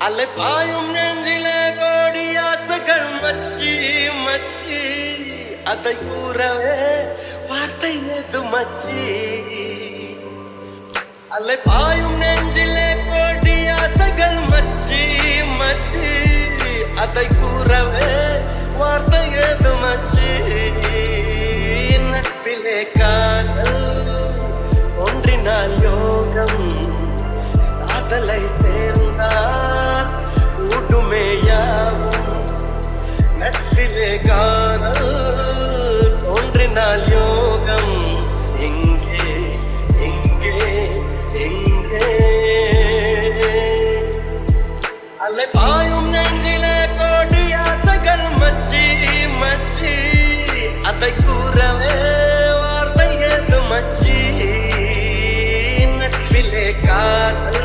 அலைபாயும் நெஞ்சிலே கோடி ஆசைகள் மச்சி மச்சி அதை கூறவே வார்த்தை ஏது மச்சி அலைபாயும் நெஞ்சிலே கோடி ஆசைகள் மச்சி மச்சி அதை கூறவே வார்த்தை ஏது மச்சி நட்பிலே காதல் ஒன்றினால் யோகம் காதலை சேர்ந்தால் கூட்டுமே யாவும் நட்பிலே காதல் ஒன்றினால் யோகம் எங்கே எங்கே எங்கே அலைபாயும் நெஞ்சிலே கோடி ஆசைகள் மச்சி மச்சி அதை கூறவே வார்த்தை ஏது மச்சி நட்பிலே காதல்